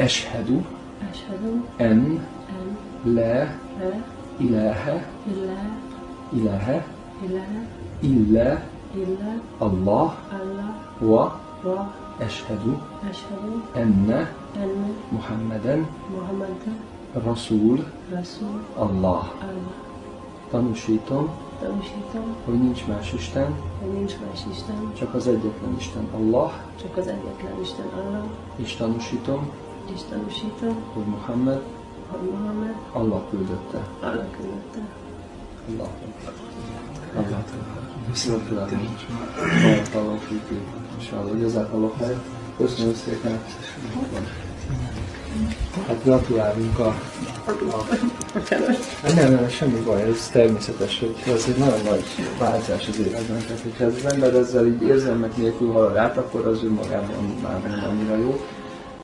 Ashhadu أشهد en أن la لا ilaha إله illa إلا Allah الله wa وأشهد ashhadu anna أن Muhammadan محمدا Rasul رسول Allah. الله. Tanúsítom, Tanúsítom, hogy nincs más Isten, hogy nincs más Isten, csak az egyetlen Isten Allah, csak az egyetlen Isten Allah, és tanúsítom, és tanúsítom, hogy Muhammad hogy Muhammed Allah küldötte. Allah küldötte. Allah. Allah. Viszontlátásra. Barakallahu fiki. Inshallah. Jazakallahu khair. Köszönöm szépen. Hát gratulálunk nem, semmi baj, ez természetes, hogy ez egy nagyon nagy változás az életben. Tehát, hogyha az ember ezzel így érzelmek nélkül halad át, akkor az önmagában már nem annyira jó.